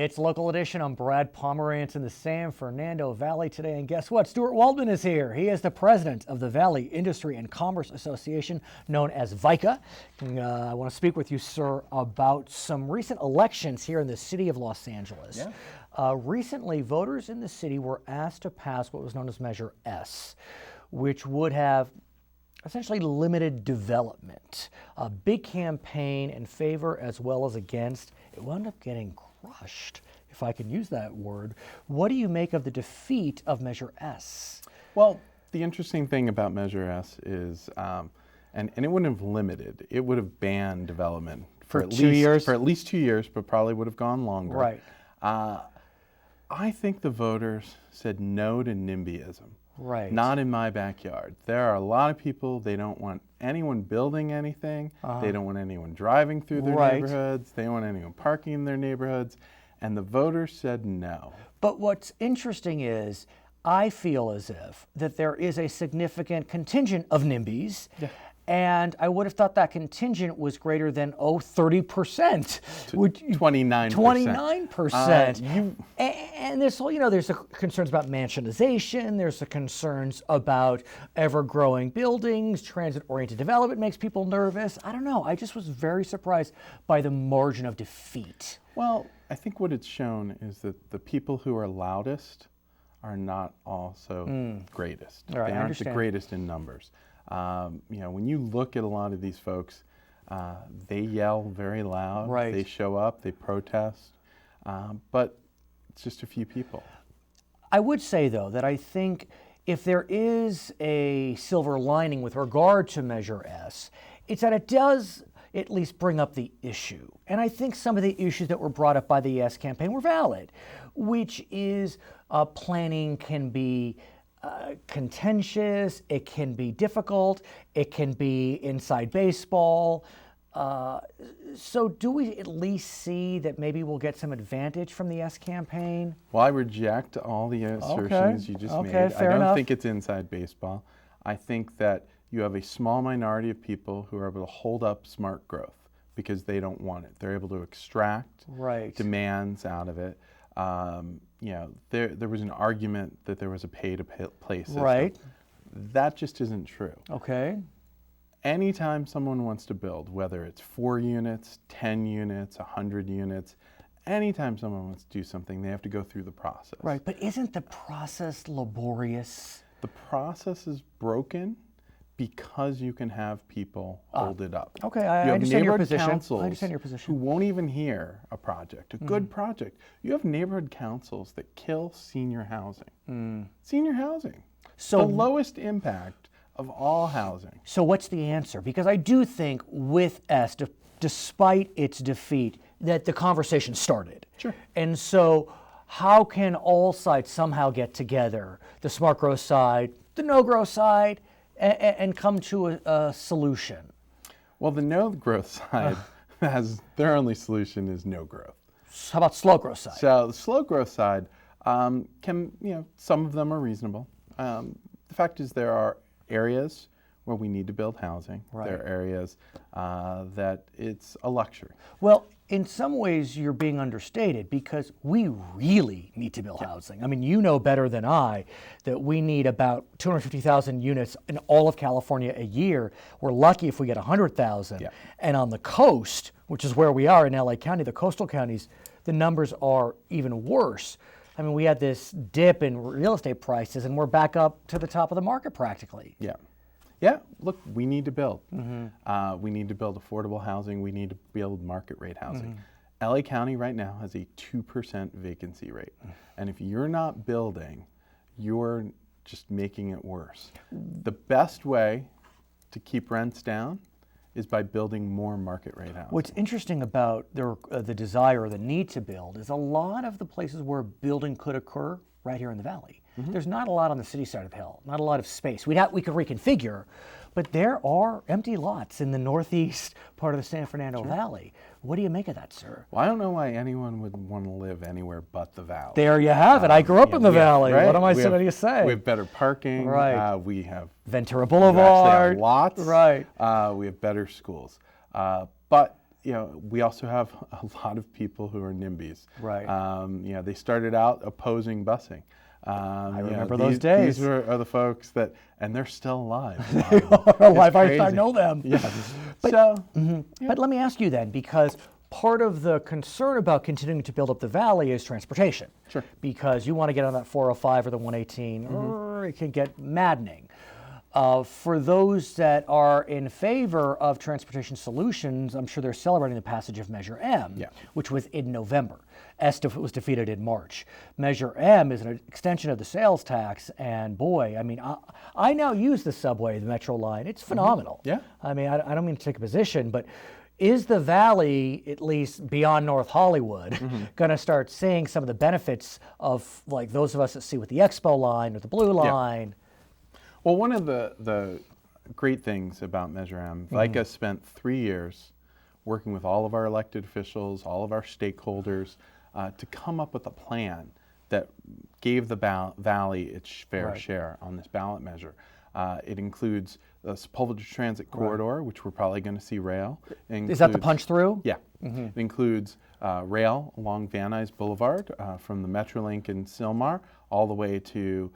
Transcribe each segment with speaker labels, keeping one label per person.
Speaker 1: It's Local Edition. I'm Brad Pomerance in the San Fernando Valley today. And guess what? Stuart Waldman is here. He is the president of the Valley Industry and Commerce Association, known as VICA. I want to speak with you, sir, about some recent elections here in the city of Los Angeles. Yeah. Recently, voters in the city were asked to pass what was known as Measure S, which would have essentially limited development. A big campaign in favor as well as against. It wound up getting crushed, if I can use that word. What do you make of the defeat of Measure S?
Speaker 2: Well, the interesting thing about Measure S is, and it wouldn't have limited, it would have banned development
Speaker 1: for 2 years?
Speaker 2: For at least 2 years, but probably would have gone longer.
Speaker 1: Right.
Speaker 2: I think the voters said no to NIMBYism.
Speaker 1: Right.
Speaker 2: Not in my backyard. There are a lot of people, they don't want anyone building anything. They don't want anyone driving through their neighborhoods. They don't want anyone parking in their neighborhoods. And the voters said no.
Speaker 1: But what's interesting is, I feel as if that there is a significant contingent of NIMBYs. Yeah. And I would have thought that contingent was greater than 30%.
Speaker 2: 29%.
Speaker 1: 29%. And there's, there's the concerns about mansionization. There's the concerns about ever-growing buildings. Transit-oriented development makes people nervous. I don't know. I just was very surprised by the margin of defeat.
Speaker 2: Well, I think what it's shown is that the people who are loudest are not also greatest.
Speaker 1: Right,
Speaker 2: they aren't the greatest in numbers. When you look at a lot of these folks, they yell very loud.
Speaker 1: Right.
Speaker 2: They show up, they protest, but it's just a few people.
Speaker 1: I would say, though, that I think if there is a silver lining with regard to Measure S, it's that it does at least bring up the issue. And I think some of the issues that were brought up by the Yes campaign were valid, which is planning can be contentious, it can be difficult, it can be inside baseball. So do we at least see that maybe we'll get some advantage from the Yes campaign?
Speaker 2: Well, I reject all the assertions you just made.
Speaker 1: Fair
Speaker 2: I don't
Speaker 1: enough.
Speaker 2: think it's inside baseball. I think that you have a small minority of people who are able to hold up smart growth because they don't want it. They're able to extract demands out of it. There was an argument that there was a pay-to-play system.
Speaker 1: Right.
Speaker 2: That just isn't true.
Speaker 1: Okay.
Speaker 2: Anytime someone wants to build, whether it's 4 units, 10 units, 100 units, anytime someone wants to do something, they have to go through the process.
Speaker 1: Right, but isn't the process laborious?
Speaker 2: The process is broken because you can have people hold it up.
Speaker 1: Okay, I understand your position.
Speaker 2: Councils
Speaker 1: I understand your position.
Speaker 2: who won't even hear a project, a good project. You have neighborhood councils that kill senior housing. Senior housing.
Speaker 1: So
Speaker 2: the lowest impact of all housing.
Speaker 1: So what's the answer? Because I do think with S, despite its defeat, that the conversation started.
Speaker 2: Sure.
Speaker 1: And so how can all sides somehow get together, the smart growth side, the no growth side, and come to a solution?
Speaker 2: Well, the no growth side has, their only solution is no growth.
Speaker 1: How about slow growth side?
Speaker 2: So the slow growth side some of them are reasonable. The fact is there are areas where we need to build housing.
Speaker 1: Right.
Speaker 2: There are areas that it's a luxury.
Speaker 1: Well, in some ways you're being understated because we really need to build housing. I mean, you know better than I that we need about 250,000 units in all of California a year. We're lucky if we get 100,000.
Speaker 2: Yeah.
Speaker 1: And on the coast, which is where we are in LA County, the coastal counties, the numbers are even worse. I mean, we had this dip in real estate prices and we're back up to the top of the market practically.
Speaker 2: Yeah. Yeah, look, we need to build. We need to build affordable housing. We need to build market rate housing. LA County right now has a 2% vacancy rate. And if you're not building, you're just making it worse. The best way to keep rents down is by building more market rate housing.
Speaker 1: What's interesting about the desire or the need to build is a lot of the places where building could occur right here in the valley. There's not a lot on the city side of the hill, not a lot of space. We could reconfigure, but there are empty lots in the northeast part of the San Fernando Valley. What do you make of that, sir?
Speaker 2: Well, I don't know why anyone would want to live anywhere but the valley.
Speaker 1: There you have it. I grew up in the valley. Right? What am I supposed to say?
Speaker 2: We have better parking.
Speaker 1: Right.
Speaker 2: We have
Speaker 1: Ventura Boulevard.
Speaker 2: We actually have lots.
Speaker 1: Right.
Speaker 2: We have better schools. But we also have a lot of people who are NIMBYs.
Speaker 1: Right.
Speaker 2: They started out opposing busing.
Speaker 1: I remember those days.
Speaker 2: These are the folks that, and they're still alive.
Speaker 1: Alive, I know them.
Speaker 2: Yeah.
Speaker 1: But let me ask you then, because part of the concern about continuing to build up the valley is transportation.
Speaker 2: Sure.
Speaker 1: Because you want to get on that 405 or the 118, or it can get maddening. For those that are in favor of transportation solutions, I'm sure they're celebrating the passage of Measure M, which was in November. ESTA was defeated in March. Measure M is an extension of the sales tax, and boy, I mean, I now use the subway, the Metro line. It's phenomenal.
Speaker 2: Yeah.
Speaker 1: I mean, I don't mean to take a position, but is the Valley, at least beyond North Hollywood, going to start seeing some of the benefits of, like, those of us that see with the Expo line or the Blue line?
Speaker 2: Well, one of the great things about Measure M, VICA spent 3 years working with all of our elected officials, all of our stakeholders, to come up with a plan that gave the Valley its fair share on this ballot measure. It includes the Sepulveda Transit Corridor, which we're probably going to see rail.
Speaker 1: Is that the punch through?
Speaker 2: Yeah. It includes rail along Van Nuys Boulevard from the Metrolink in Sylmar all the way to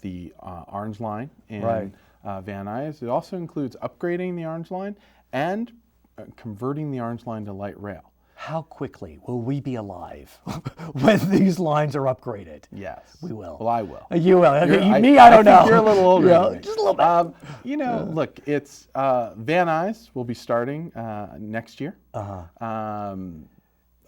Speaker 2: the Orange Line in Van Nuys. It also includes upgrading the Orange Line and converting the Orange Line to light rail.
Speaker 1: How quickly will we be alive when these lines are upgraded?
Speaker 2: Yes.
Speaker 1: We will.
Speaker 2: Well, I will.
Speaker 1: You will. I
Speaker 2: think
Speaker 1: don't know.
Speaker 2: You're a little older than me.
Speaker 1: Just a little bit.
Speaker 2: Look, it's Van Nuys will be starting next year.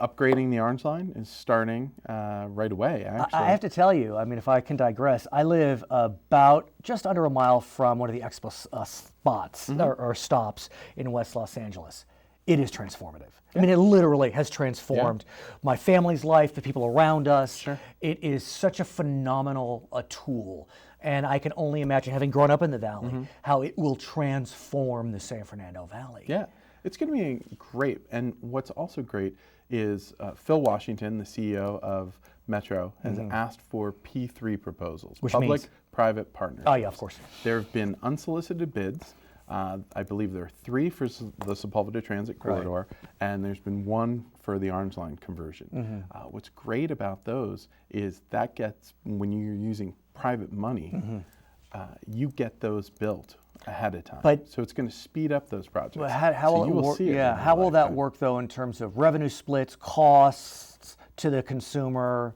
Speaker 2: Upgrading the Orange Line is starting right away, actually.
Speaker 1: I have to tell you, I mean, if I can digress, I live about just under a mile from one of the Expo spots or stops in West Los Angeles. It is transformative. I mean, it literally has transformed my family's life, the people around us.
Speaker 2: Sure.
Speaker 1: It is such a phenomenal tool. And I can only imagine, having grown up in the Valley, how it will transform the San Fernando Valley.
Speaker 2: Yeah, it's going to be great. And what's also great is Phil Washington, the CEO of Metro, has asked for P3 proposals,
Speaker 1: which means
Speaker 2: public-private partnerships.
Speaker 1: Oh, yeah, of course.
Speaker 2: There have been unsolicited bids. I believe there are 3 for the Sepulveda Transit Corridor, and there's been 1 for the Orange Line conversion. What's great about those is that gets, when you're using private money, you get those built ahead of time. So it's going to speed up those projects.
Speaker 1: Well, how will
Speaker 2: you will see it.
Speaker 1: Yeah, how will that work though in terms of revenue splits, costs to the consumer?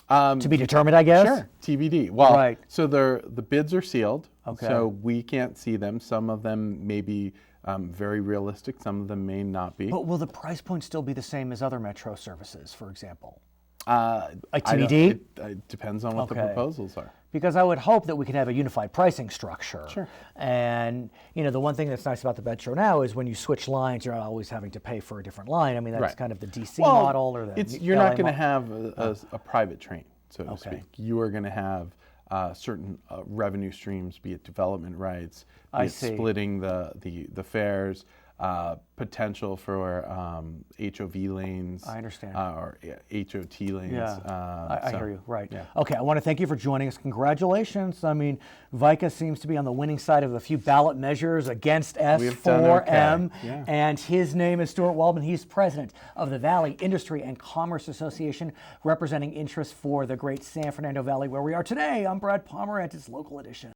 Speaker 1: To be determined, I guess.
Speaker 2: Sure, TBD. Well, so the bids are sealed, so we can't see them. Some of them may be very realistic, some of them may not be.
Speaker 1: But will the price point still be the same as other Metro services, for example?
Speaker 2: Like
Speaker 1: TBD?
Speaker 2: It depends on what the proposals are.
Speaker 1: Because I would hope that we can have a unified pricing structure.
Speaker 2: Sure.
Speaker 1: And the one thing that's nice about the Metro now is when you switch lines, you're not always having to pay for a different line. I mean, that's kind of the DC model or the
Speaker 2: you're not going to have a private train, so to speak. You are going to have certain revenue streams, be it development rights, be it splitting the fares, potential for HOV lanes.
Speaker 1: I understand.
Speaker 2: Or HOT lanes.
Speaker 1: Yeah, I hear you. Right. Yeah. Okay, I want to thank you for joining us. Congratulations. I mean, VICA seems to be on the winning side of a few ballot measures against S4M. And his name is Stuart Waldman. He's president of the Valley Industry and Commerce Association, representing interests for the great San Fernando Valley, where we are today. I'm Brad Pomerance. It's Local Edition.